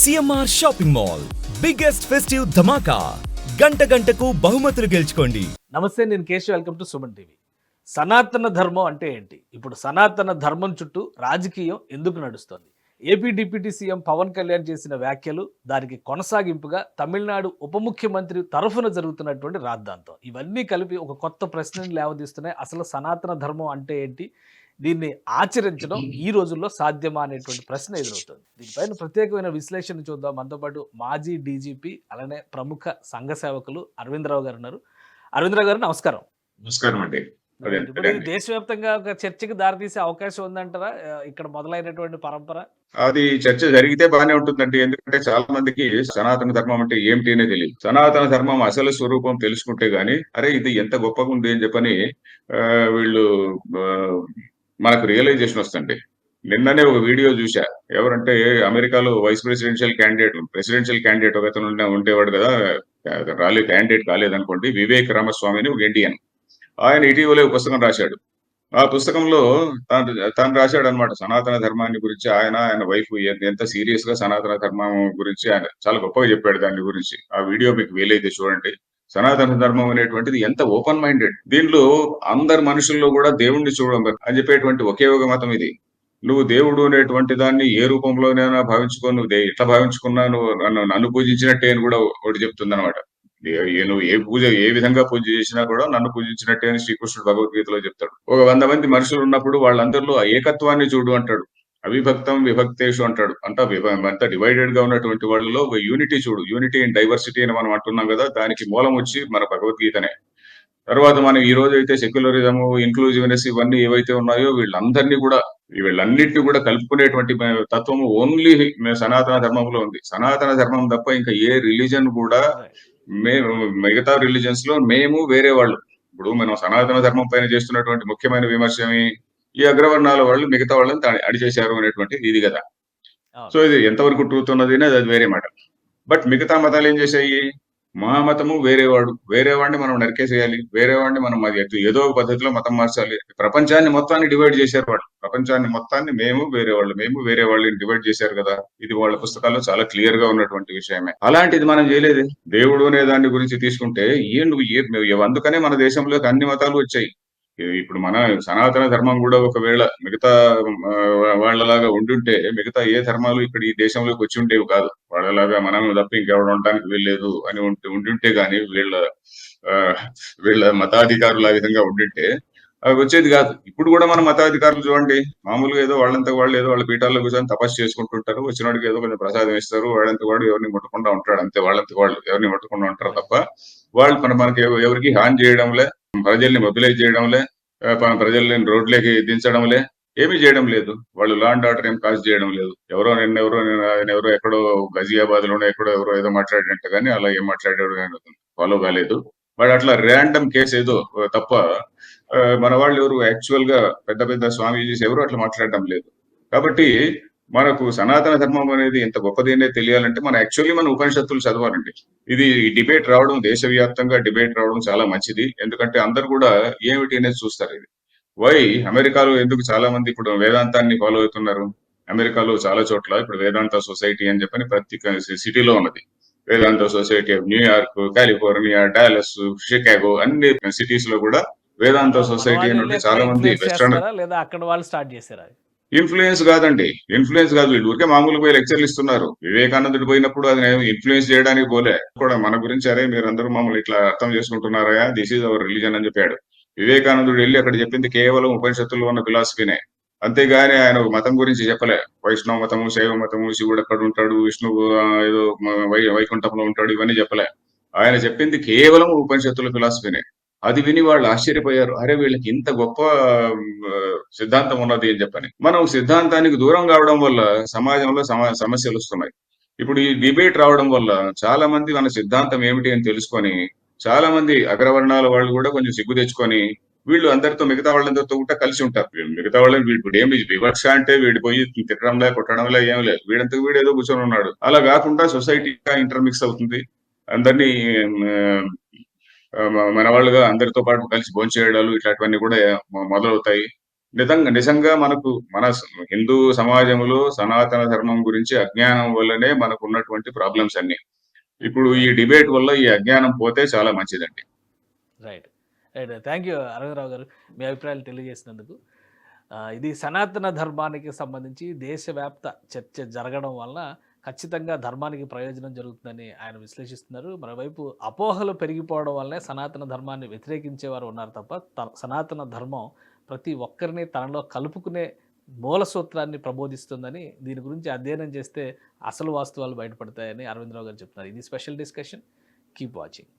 CMR shopping mall biggest festive ధమాకా గంటకు బహుమతులు గెలుచుకోండి. నమస్తే, నేను Keshav. Welcome to Suman TV. సనాతన ధర్మం అంటే ఏంటి? ఇప్పుడు సనాతన ధర్మం చుట్టూ రాజకీయం ఎందుకు నడుస్తోంది? AP deputy CM Pawan Kalyan చేసిన వ్యాఖ్యలు, దానికి కొనసాగింపుగా తమిళనాడు ఉప ముఖ్యమంత్రి తరఫున జరుగుతున్నటువంటి రాద్ధాంతం, ఇవన్నీ కలిపి ఒక కొత్త ప్రశ్నని లేవదీస్తున్నాయి. అసలు సనాతన ధర్మం అంటే ఏంటి? దీన్ని ఆచరించడం ఈ రోజుల్లో సాధ్యమా అనేటువంటి ప్రశ్న ఎదురవుతుంది. దీనిపైన ప్రత్యేకమైన విశ్లేషణ చూద్దాం. మనతో పాటు మాజీ డీజీపీ, అలానే ప్రముఖ సంఘ సేవకులు అరవిందరావు గారు ఉన్నారు. అరవిందరావు గారు, నమస్కారం. నమస్కారం అండి. ఇప్పుడు ఇది దేశవ్యాప్తంగా ఒక చర్చకి దారితీసే అవకాశం ఉందంటారా? ఇక్కడ మొదలైనటువంటి పరంపర అది చర్చ జరిగితే బాగానే ఉంటుందండి. ఎందుకంటే చాలా మందికి సనాతన ధర్మం అంటే ఏమిటి అనే తెలియదు. సనాతన ధర్మం అసలు స్వరూపం తెలుసుకుంటే గానీ, అరే ఇది ఎంత గొప్పగా ఉంది అని చెప్పని వీళ్ళు మనకు రియలైజేషన్ వస్తుంది. నిన్ననే ఒక వీడియో చూసా. ఎవరంటే అమెరికాలో వైస్ ప్రెసిడెన్షియల్ క్యాండిడేట్ ఒక అతను ఉండేవాడు కదా, క్యాండిడేట్ కాలేదనుకోండి, వివేక్ రామస్వామి అని ఒక ఇండియన్. ఆయన ఇటీవలే ఒక పుస్తకం రాశాడు. ఆ పుస్తకంలో తను రాశాడు అనమాట సనాతన ధర్మాన్ని గురించి. ఆయన వైఫ్ ఎంత సీరియస్ గా సనాతన ధర్మం గురించి ఆయన చాలా గొప్పగా చెప్పాడు దాని గురించి. ఆ వీడియో మీకు వీలైతే చూడండి. సనాతన ధర్మం అనేటువంటిది ఎంత ఓపెన్ మైండెడ్. దీనిలో అందరు మనుషుల్లో కూడా దేవుణ్ణి చూడడం అని చెప్పేటువంటి ఒకే ఒక మతం ఇది. నువ్వు దేవుడు అనేటువంటి దాన్ని ఏ రూపంలోనైనా భావించుకో, నువ్వు ఎట్లా భావించుకున్నా నువ్వు నన్ను పూజించినట్టే అని కూడా ఒకటి చెప్తుంది అనమాట. నువ్వు ఏ విధంగా పూజ చేసినా కూడా నన్ను పూజించినట్టే అని శ్రీకృష్ణుడు భగవద్గీతలో చెప్తాడు. ఒక 100 మంది మనుషులు ఉన్నప్పుడు వాళ్ళందరిలో ఏకత్వాన్ని చూడు అంటాడు. అవిభక్తం విభక్తేషు అంటాడు. అంతా డివైడెడ్ గా ఉన్నటువంటి వాళ్ళలో ఒక యూనిటీ చూడు. యూనిటీ ఇన్ డైవర్సిటీ అని మనం అంటున్నాం కదా, దానికి మూలం వచ్చి మన భగవద్గీతనే. తర్వాత మనం ఈ రోజు అయితే సెక్యులరిజం, ఇన్క్లూజివ్నెస్ ఇవన్నీ ఏవైతే ఉన్నాయో వీళ్ళన్నిటిని కూడా కలుపుకునేటువంటి తత్వము ఓన్లీ సనాతన ధర్మంలో ఉంది. సనాతన ధర్మం తప్ప ఇంకా ఏ రిలీజన్ కూడా మిగతా రిలీజన్స్ లో మేము వేరే వాళ్ళు. ఇప్పుడు మనం సనాతన ధర్మం పైన చేస్తున్నటువంటి ముఖ్యమైన విమర్శ ఈ అగ్రవర్ణాల వాళ్ళు మిగతా వాళ్ళని అడిచేశారు అనేటువంటి ఇది కదా. సో ఇది ఎంతవరకు ట్రూత్ ఉన్నది అనేది అది వేరే మాట. బట్ మిగతా మతాలు ఏం చేశాయి? మా మతము వేరే వాడిని మనం నరికేసేయాలి, వేరే వాడిని మనం ఏదో ఒక పద్ధతిలో మతం మార్చాలి. ప్రపంచాన్ని మొత్తాన్ని డివైడ్ చేశారు వాళ్ళు. ప్రపంచాన్ని మొత్తాన్ని మేము వేరే వాళ్ళని డివైడ్ చేశారు కదా. ఇది వాళ్ళ పుస్తకాల్లో చాలా క్లియర్ గా ఉన్నటువంటి విషయమే. అలాంటిది మనం చేయలేదు. దేవుడు అనే దాని గురించి తీసుకుంటే అందుకనే మన దేశంలోకి అన్ని మతాలు వచ్చాయి. ఇప్పుడు మన సనాతన ధర్మం కూడా ఒకవేళ మిగతా వాళ్ళలాగా ఉండుంటే మిగతా ఏ ధర్మాలు ఇక్కడ ఈ దేశంలోకి వచ్చి ఉండేవి కాదు. వాళ్ళలాగా మనం తప్ప ఇంకెవరు ఉండడానికి వీల్లేదు అని ఉండుంటే గాని వీళ్ళ మతాధికారులు ఆ విధంగా ఉండుంటే అవి వచ్చేది కాదు. ఇప్పుడు కూడా మన మతాధికారులు చూడండి, మామూలుగా ఏదో వాళ్ళ పీఠాల్లో కూర్చొని తపస్సు చేసుకుంటుంటారు. వచ్చినోడికి ఏదో కొంచెం ప్రసాదం ఇస్తారు. వాడు ఎవరిని ముట్టకుండా ఉంటాడు. అంతే, వాళ్ళు ఎవరిని ముట్టకుండా ఉంటారు తప్ప వాళ్ళు మనకి ఎవరికి హాని చేయడంలే, ప్రజల్ని మొబిలైజ్ చేయడంలే, ప్రజల్ని రోడ్లకి దించడంలే, ఏమీ చేయడం లేదు. వాళ్ళు లా అండ్ ఆర్డర్ ఏం కాజ్ చేయడం లేదు. ఎవరో ఎక్కడో గజియాబాద్ లోనే ఎవరో ఏదో మాట్లాడినట్టు కానీ అలా ఏం మాట్లాడాడు ఫాలో కాలేదు. వాడు అట్లా ర్యాండమ్ కేసు ఏదో తప్ప మన వాళ్ళు ఎవరు యాక్చువల్ గా పెద్ద స్వామీజీస్ ఎవరు అట్లా మాట్లాడడం లేదు. కాబట్టి మనకు సనాతన ధర్మం అనేది ఎంత గొప్పది అనేది తెలియాలంటే మన ఉపనిషత్తులు చదవాలండి. ఇది డిబేట్ రావడం, దేశవ్యాప్తంగా డిబేట్ రావడం చాలా మంచిది. ఎందుకంటే అందరు కూడా ఏమిటి అనేది చూస్తారు. ఇది అమెరికాలో ఎందుకు చాలా మంది ఇప్పుడు వేదాంతాన్ని ఫాలో అవుతున్నారు? అమెరికాలో చాలా చోట్ల ఇప్పుడు వేదాంత సొసైటీ అని చెప్పని ప్రతి సిటీలో ఉన్నది. Vedanta society of New York, California, Dallas, Chicago అన్ని సిటీస్ లో కూడా వేదాంత సొసైటీ నుండి చాలా మంది వెస్టర్న్ అక్కడ వాళ్ళు స్టార్ట్ చేశారు. ఇన్ఫ్లుయెన్స్ కాదండి, ఇన్ఫ్లుయెన్స్ కాదు. వీళ్ళు ఊరికే మామూలుగా పోయి లెక్చర్లు ఇస్తున్నారు. వివేకానందుడు పోయినప్పుడు అది ఇన్ఫ్లుయెన్స్ చేయడానికి పోలే. కూడా మన గురించి అరే మీరందరూ మమ్మల్ని ఇట్లా అర్థం చేసుకుంటున్నారా, దిస్ ఈజ్ అవర్ రిలీజన్ అని చెప్పాడు. వివేకానందుడు వెళ్ళి అక్కడ చెప్పింది కేవలం ఉపనిషత్తుల్లో ఉన్న ఫిలాసఫీనే, అంతేగాని ఆయన మతం గురించి చెప్పలే. వైష్ణవ మతము, శైవ మతము, శివుడు ఎక్కడ ఉంటాడు, విష్ణువు ఏదో వైకుంఠంలో ఉంటాడు, ఇవన్నీ చెప్పలే. ఆయన చెప్పింది కేవలం ఉపనిషత్తుల ఫిలాసఫీనే. అది విని వాళ్ళు ఆశ్చర్యపోయారు. అరే వీళ్ళకి ఇంత గొప్ప సిద్ధాంతం ఉన్నది అని చెప్పని. మనం సిద్ధాంతానికి దూరం కావడం వల్ల సమాజంలో సమస్యలు వస్తున్నాయి. ఇప్పుడు ఈ డిబేట్ రావడం వల్ల చాలా మంది మన సిద్ధాంతం ఏమిటి అని తెలుసుకొని, చాలా మంది అగ్రవర్ణాల వాళ్ళు కూడా కొంచెం సిగ్గు తెచ్చుకొని వీళ్ళు మిగతా వాళ్ళందరితో కూడా కలిసి ఉంటారు. మిగతా వాళ్ళని వీడు ఏమి వివక్ష అంటే వీడి పోయి తిట్టడంలే, కొట్టడంలే, ఏం లేదు. వీడు ఏదో కూర్చొని ఉన్నాడు. అలా కాకుండా సొసైటీగా ఇంటర్మిక్స్ అవుతుంది. అందరినీ మన వాళ్ళుగా అందరితో పాటు కలిసి భోంచేయడాలు ఇట్లాంటివన్నీ కూడా మొదలవుతాయి. నిజంగా మన హిందూ సమాజంలో సనాతన ధర్మం గురించి అజ్ఞానం వల్లనే మనకు ఉన్నటువంటి ప్రాబ్లమ్స్ అన్ని. ఇప్పుడు ఈ డిబేట్ వల్ల ఈ అజ్ఞానం పోతే చాలా మంచిదండి. Right right thank you Aravind Rao గారు, మీ అభిప్రాయాలు తెలియజేసినందుకు. ఇది సనాతన ధర్మానికి సంబంధించి దేశవ్యాప్త చర్చ జరగడం వల్ల ఖచ్చితంగా ధర్మానికి ప్రయోజనం జరుగుతుందని ఆయన విశ్లేషిస్తున్నారు. మరోవైపు అపోహలు పెరిగిపోవడం వల్లనే సనాతన ధర్మాన్ని వ్యతిరేకించేవారు ఉన్నారు తప్ప సనాతన ధర్మం ప్రతి ఒక్కరిని తనలో కలుపుకునే మూల సూత్రాన్ని ప్రబోధిస్తుందని, దీని గురించి అధ్యయనం చేస్తే అసలు వాస్తవాలు బయటపడతాయని అరవిందరావు గారు చెప్తున్నారు. ఇది స్పెషల్ డిస్కషన్. Keep watching.